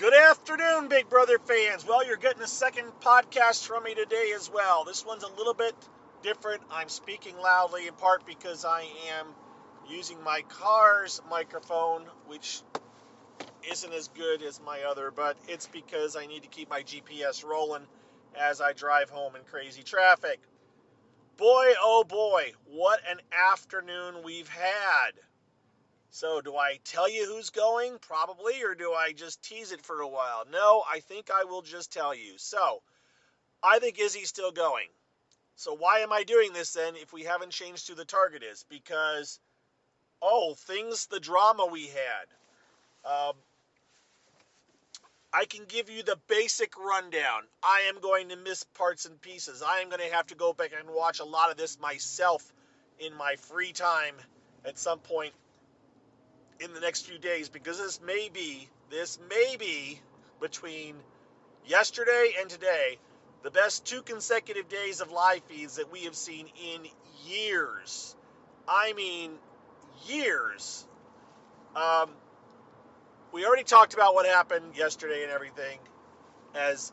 Good afternoon, Big Brother fans. Well, you're getting a second podcast from me today as well. This one's a little bit different. I'm speaking loudly in part because I am using my car's microphone, which isn't as good as my other, but it's because I need to keep my GPS rolling as I drive home in crazy traffic. Boy, oh boy, what an afternoon we've had. So, do I tell you who's going? Probably, or do I just tease it for a while? No, I think I will just tell you. So, I think Izzy's still going. So, why am I doing this then if we haven't changed who the target is? Because, the drama we had. I can give you the basic rundown. I am going to miss parts and pieces. I am going to have to go back and watch a lot of this myself in my free time at some point in the next few days, because this may be between yesterday and today the best 2 consecutive days of live feeds that we have seen in years. I mean, years. We already talked about what happened yesterday and everything, as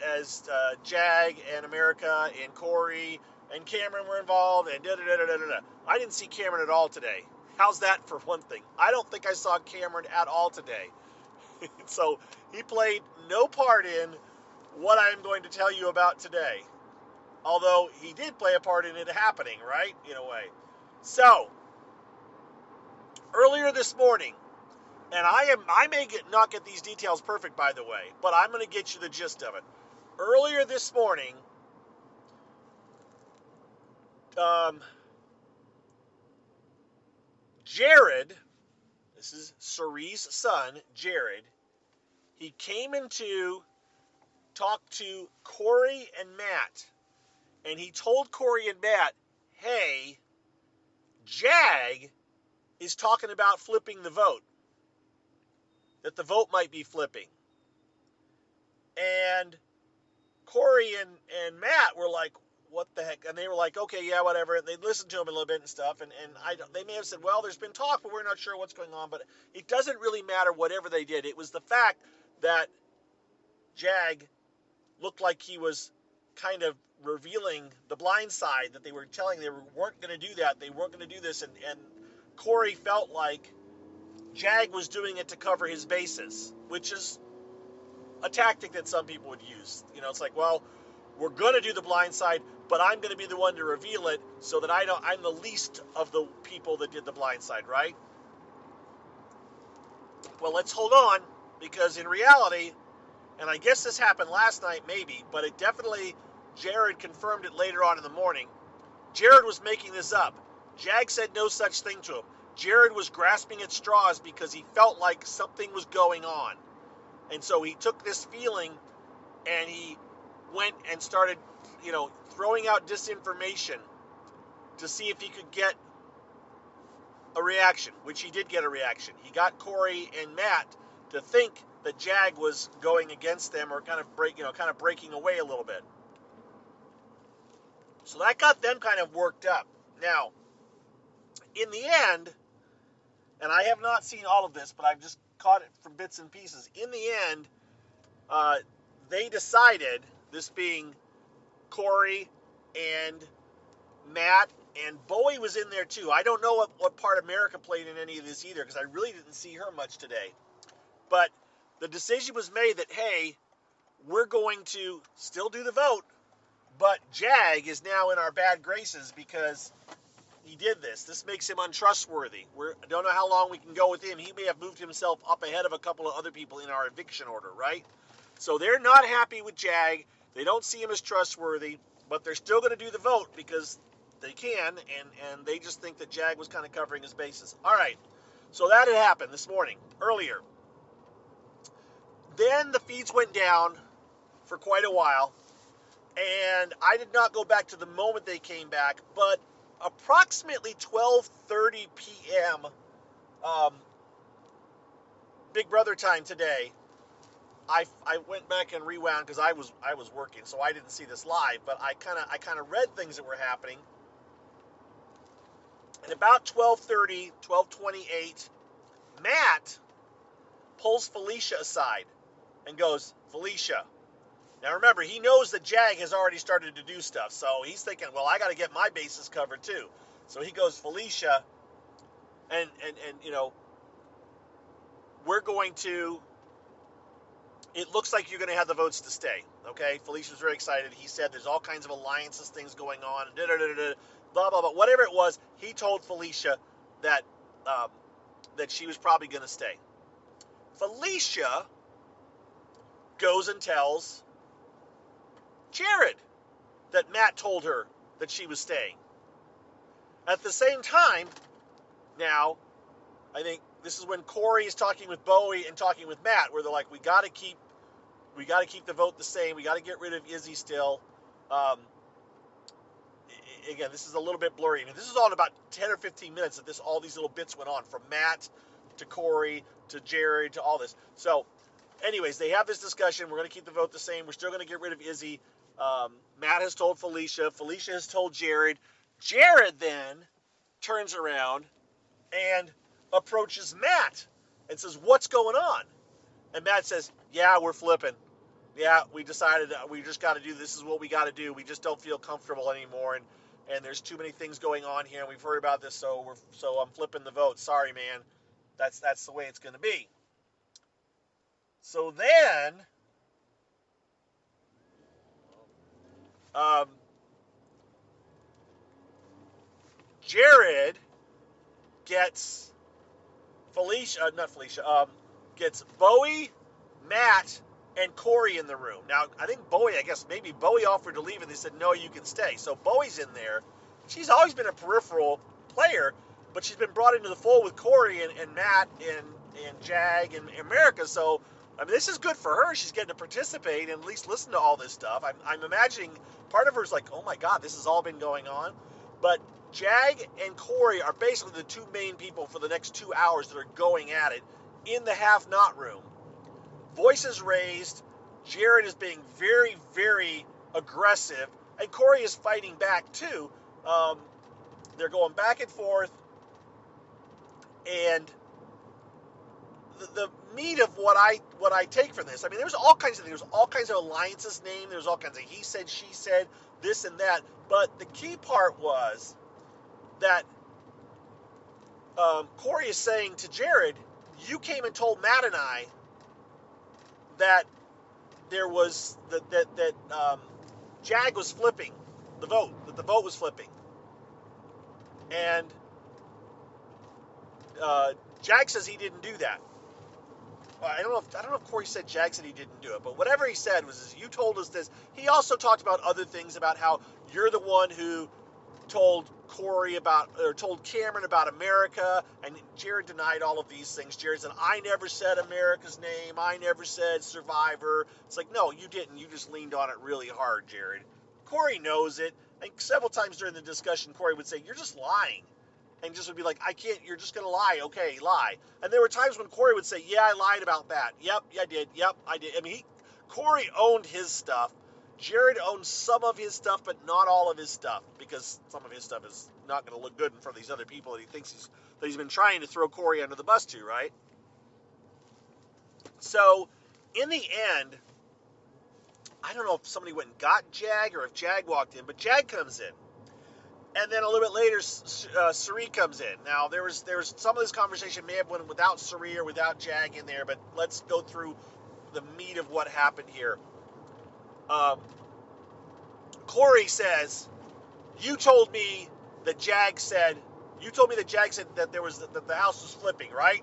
Jag and America and Corey and Cameron were involved and da da da da da da. I didn't see Cameron at all today. How's that for one thing? I don't think I saw Cameron at all today. So he played no part in what I'm going to tell you about today. Although he did play a part in it happening, right? In a way. So, earlier this morning, and I may not get these details perfect, by the way, but I'm going to get you the gist of it. Earlier this morning, Jared, this is Cirie's son, Jared, he came in to talk to Corey and Matt, and he told Corey and Matt, hey, Jag is talking about flipping the vote, that the vote might be flipping. And Corey and Matt were like, what the heck? And they were like, okay, yeah, whatever. And they listened to him a little bit and stuff. And they may have said, well, there's been talk, but we're not sure what's going on. But it doesn't really matter whatever they did. It was the fact that Jag looked like he was kind of revealing the blind side, that they were telling they weren't going to do that. They weren't going to do this. And Corey felt like Jag was doing it to cover his bases, which is a tactic that some people would use. You know, it's like, well, we're going to do the blind side, but I'm going to be the one to reveal it so that I'm the least of the people that did the blind side, right? Well, let's hold on, because in reality, and I guess this happened last night maybe, but it definitely, Jared confirmed it later on in the morning. Jared was making this up. Jag said no such thing to him. Jared was grasping at straws because he felt like something was going on. And so he took this feeling and he went and started, throwing out disinformation to see if he could get a reaction, which he did get a reaction. He got Corey and Matt to think that Jag was going against them, or kind of breaking away a little bit. So that got them kind of worked up. Now, in the end, and I have not seen all of this, but I've just caught it from bits and pieces. In the end, they decided, this being Corey and Matt, and Bowie was in there too. I don't know what part America played in any of this either, because I really didn't see her much today. But the decision was made that, hey, we're going to still do the vote, but Jag is now in our bad graces because he did this. This makes him untrustworthy. I don't know how long we can go with him. He may have moved himself up ahead of a couple of other people in our eviction order, right? So they're not happy with Jag. They don't see him as trustworthy, but they're still going to do the vote because they can, and they just think that Jag was kind of covering his bases. All right, so that had happened this morning, earlier. Then the feeds went down for quite a while, and I did not go back to the moment they came back, but approximately 12:30 p.m. Big Brother time today, I went back and rewound because I was working, so I didn't see this live, but I kind of read things that were happening. And about 12:30, 12:28, Matt pulls Felicia aside and goes, Felicia. Now remember, he knows that Jag has already started to do stuff, so he's thinking, well, I got to get my bases covered too. So he goes, Felicia, and we're going to, it looks like you're going to have the votes to stay, okay? Felicia's very excited. He said there's all kinds of alliances, things going on, blah, blah, blah. Whatever it was, he told Felicia that that she was probably going to stay. Felicia goes and tells Jared that Matt told her that she was staying. At the same time, now, I think this is when Corey is talking with Bowie and talking with Matt, where they're like, we got to keep the vote the same. We got to get rid of Izzy still. Again, this is a little bit blurry. I mean, this is all in about 10 or 15 minutes that all these little bits went on, from Matt to Corey to Jared to all this. So, anyways, they have this discussion. We're going to keep the vote the same. We're still going to get rid of Izzy. Matt has told Felicia. Felicia has told Jared. Jared then turns around and approaches Matt and says, what's going on? And Matt says, yeah, we're flipping. Yeah, we decided we just got to do this. Is what we got to do. We just don't feel comfortable anymore, and there's too many things going on here, and we've heard about this, so I'm flipping the vote. Sorry, man. That's the way it's going to be. So then, Jared gets gets Bowie, Matt, and Corey in the room. Now, I think maybe Bowie offered to leave, and they said, no, you can stay. So Bowie's in there. She's always been a peripheral player, but she's been brought into the fold with Corey and Matt and Jag and America. So, I mean, this is good for her. She's getting to participate and at least listen to all this stuff. I'm imagining part of her is like, oh my God, this has all been going on. But Jag and Corey are basically the two main people for the next 2 hours that are going at it in the have-not room. Voices raised. Jared is being very, very aggressive. And Corey is fighting back too. They're going back and forth. And the meat of what I take from this, I mean, there's all kinds of things. There's all kinds of alliances named. There's all kinds of he said, she said, this and that. But the key part was that Corey is saying to Jared, you came and told Matt and I that there was that Jag was flipping the vote, that the vote was flipping, and Jag says he didn't do that. I don't know if Corey said Jag said he didn't do it, but whatever he said was, you told us this. He also talked about other things, about how you're the one who told told Cameron about America, and Jared denied all of these things. Jared said, I never said America's name. I never said Survivor. It's like, no, you didn't. You just leaned on it really hard, Jared. Corey knows it, and several times during the discussion, Corey would say, you're just lying. And just would be like, I can't, you're just going to lie. Okay, lie. And there were times when Corey would say, yeah, I lied about that. Yep, yeah, I did. Yep, I did. I mean, Corey owned his stuff. Jared owns some of his stuff, but not all of his stuff, because some of his stuff is not going to look good in front of these other people that he thinks he's been trying to throw Corey under the bus to, right? So, in the end, I don't know if somebody went and got Jag or if Jag walked in, but Jag comes in. And then a little bit later, Cirie comes in. Now, there was some of this conversation may have went without Cirie or without Jag in there, but let's go through the meat of what happened here. Corey says, you told me that Jag said that there was that the house was flipping, right?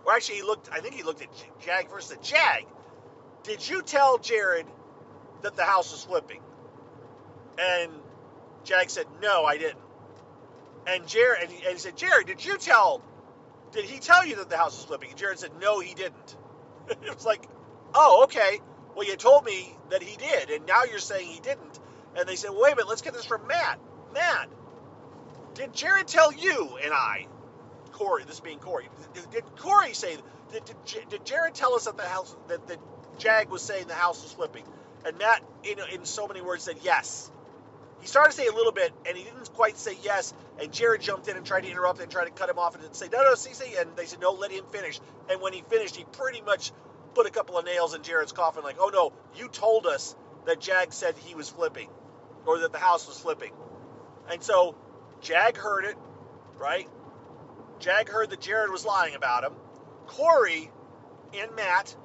Or actually, I think he looked at Jag first. Said, Jag, did you tell Jared that the house was flipping? And Jag said, no, I didn't. And he said, Jared, did he tell you that the house was flipping? And Jared said, no, he didn't. It was like, oh, okay. Well, you told me that he did, and now you're saying he didn't. And they said, well, wait a minute, let's get this from Matt. Matt, did Jared tell you and I, Corey, this being Corey, did Corey say, did Jared tell us that the house, that Jag was saying the house was flipping? And Matt, in so many words, said yes. He started to say a little bit, and he didn't quite say yes, and Jared jumped in and tried to interrupt and tried to cut him off and say, no, see, and they said, no, let him finish. And when he finished, he pretty much put a couple of nails in Jared's coffin, like, oh no, you told us that Jag said he was flipping, or that the house was flipping. And so Jag heard it, right? Jag heard that Jared was lying about him. Corey and Matt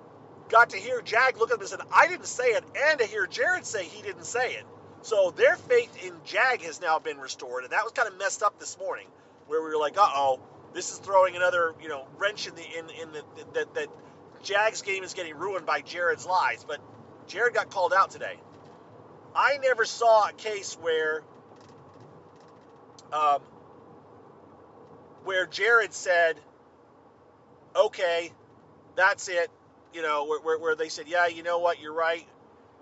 got to hear Jag look at him and said, I didn't say it, and to hear Jared say he didn't say it. So their faith in Jag has now been restored, and that was kind of messed up this morning, where we were like, uh-oh, this is throwing another, wrench in the that Jag's game is getting ruined by Jared's lies. But Jared got called out today. I never saw a case where Jared said, okay, that's it, where they said, yeah, you know what, you're right,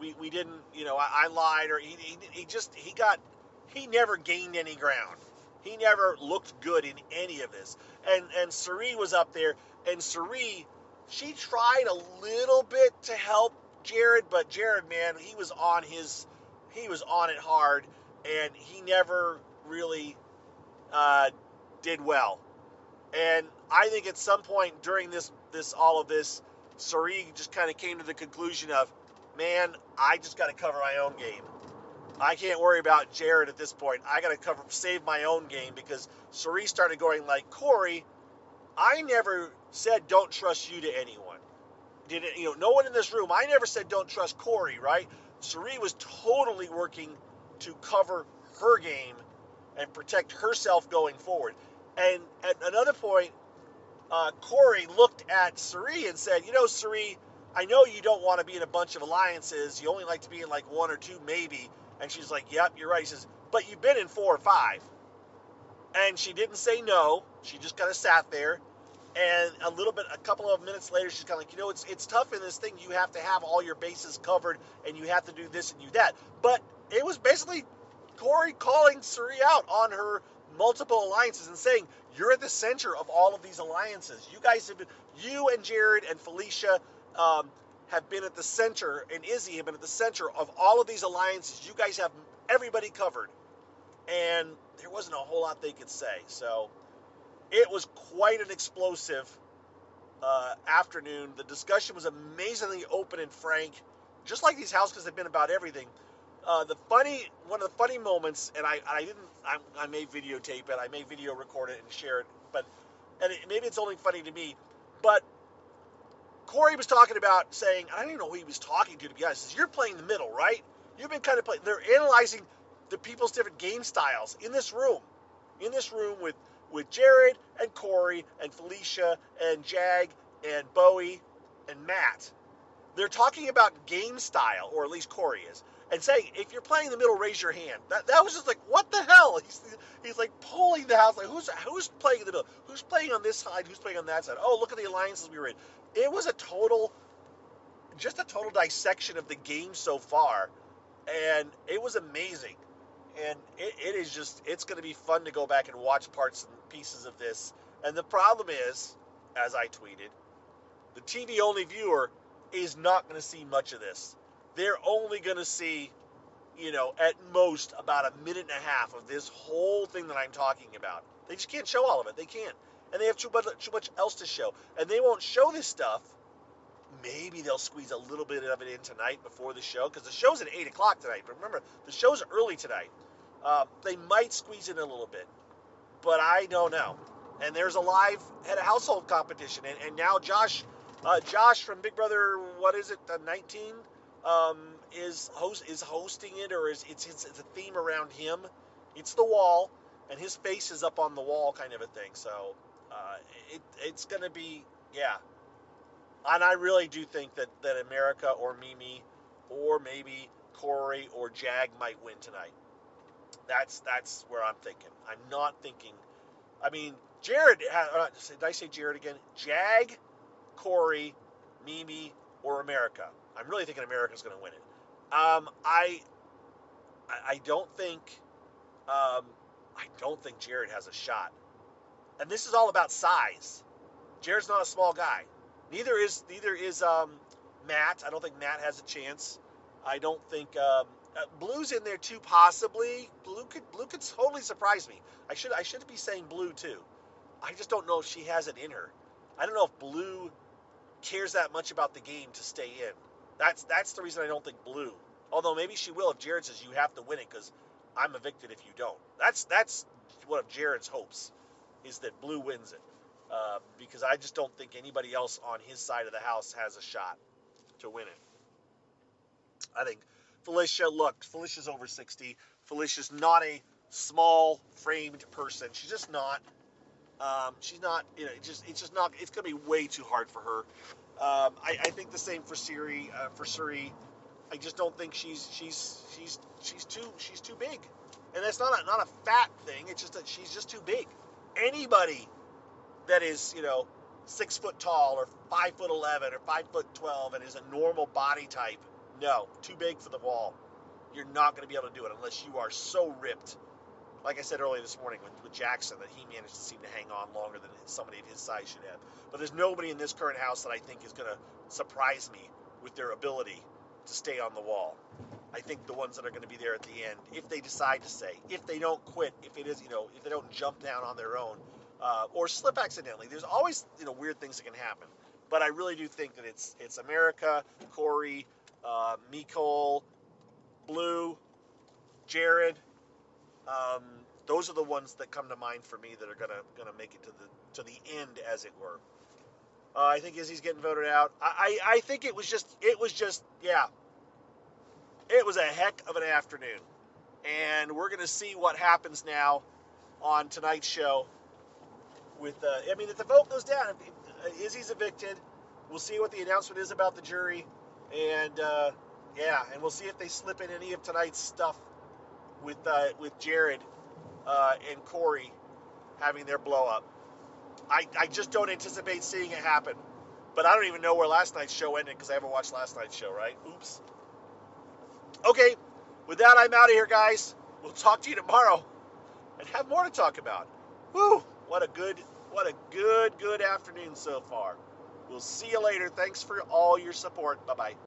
we didn't, I lied, or he never gained any ground. He never looked good in any of this. And Cirie was up there, and Cirie, she tried a little bit to help Jared, but Jared, man, he was on it hard, and he never really did well. And I think at some point during all of this, Cirie just kind of came to the conclusion of, man, I just got to cover my own game. I can't worry about Jared at this point. I got to save my own game, because Cirie started going like, Corey, I never said don't trust you to anyone. No one in this room, I never said don't trust Corey, right? Cirie was totally working to cover her game and protect herself going forward. And at another point, Corey looked at Cirie and said, Cirie, I know you don't want to be in a bunch of alliances. You only like to be in like one or two, maybe. And she's like, yep, you're right. He says, but you've been in 4 or 5. And she didn't say no. She just kind of sat there. And a couple of minutes later, she's kind of like, it's tough in this thing. You have to have all your bases covered, and you have to do this and do that. But it was basically Corey calling Cirie out on her multiple alliances and saying, you're at the center of all of these alliances. You and Jared and Felicia have been at the center, and Izzy have been at the center of all of these alliances. You guys have everybody covered. And there wasn't a whole lot they could say. So it was quite an explosive afternoon. The discussion was amazingly open and frank, just like these house calls have been about everything. One of the funny moments, and I may videotape it, I may video record it and share it, maybe it's only funny to me, but Corey was talking about saying, I don't even know who he was talking to be honest, he says, you're playing the middle, right? You've been kind of playing, they're analyzing the people's different game styles in this room with Jared and Corey and Felicia and Jag and Bowie and Matt. They're talking about game style, or at least Corey is, and saying, if you're playing the middle, raise your hand. That was just like, what the hell? He's like polling the house, like, who's playing in the middle? Who's playing on this side? Who's playing on that side? Oh, look at the alliances we were in. It was a total dissection of the game so far, and it was amazing. And it's going to be fun to go back and watch parts and pieces of this. And the problem is, as I tweeted, the TV-only viewer is not going to see much of this. They're only going to see, at most about a minute and a half of this whole thing that I'm talking about. They just can't show all of it. They can't. And they have too much else to show. And they won't show this stuff. Maybe they'll squeeze a little bit of it in tonight before the show, because the show's at 8 o'clock tonight. But remember, the show's early tonight. They might squeeze in a little bit, but I don't know. And there's a live head of household competition, and now Josh from Big Brother, 19, is hosting it, or it's a theme around him. It's the wall, and his face is up on the wall, kind of a thing. So it's going to be, yeah. And I really do think that America or Mimi or maybe Corey or Jag might win tonight. That's where I'm thinking. I'm not thinking. I mean, Jared. Did I say Jared again? Jag, Corey, Mimi, or America. I'm really thinking America's going to win it. I don't think. I don't think Jared has a shot. And this is all about size. Jared's not a small guy. Neither is Matt. I don't think Matt has a chance. I don't think Blue's in there too, possibly. Blue could totally surprise me. I should be saying Blue too. I just don't know if she has it in her. I don't know if Blue cares that much about the game to stay in. That's the reason I don't think Blue. Although maybe she will if Jared says you have to win it because I'm evicted if you don't. That's one of Jared's hopes, is that Blue wins it. Because I just don't think anybody else on his side of the house has a shot to win it. I think Felicia's over 60. Felicia's not a small framed person. She's just not. She's not. It's just not. It's going to be way too hard for her. I think the same for Suri. I just don't think she's too big, and that's not a fat thing. It's just that she's just too big. Anybody that is 6 foot tall or 5'11" or 5'12" and is a normal body type, no, too big for the wall. You're not going to be able to do it unless you are so ripped. Like I said earlier this morning with Jackson, that he managed to seem to hang on longer than somebody of his size should have. But there's nobody in this current house that I think is going to surprise me with their ability to stay on the wall. I think the ones that are going to be there at the end, if they decide to stay, if they don't quit, if it is, if they don't jump down on their own, or slip accidentally. There's always, weird things that can happen. But I really do think that it's America, Corey, Nicole, Blue, Jared. Those are the ones that come to mind for me that are gonna make it to the end, as it were. I think Izzy's getting voted out. I think it was just yeah. It was a heck of an afternoon, and we're gonna see what happens now on tonight's show. With if the vote goes down, if Izzy's evicted, we'll see what the announcement is about the jury, and and we'll see if they slip in any of tonight's stuff with Jared and Corey having their blow up. I just don't anticipate seeing it happen. But I don't even know where last night's show ended because I haven't watched last night's show, right? Oops. Okay, with that, I'm out of here, guys. We'll talk to you tomorrow and have more to talk about. Woo! What a good afternoon so far. We'll see you later. Thanks for all your support. Bye-bye.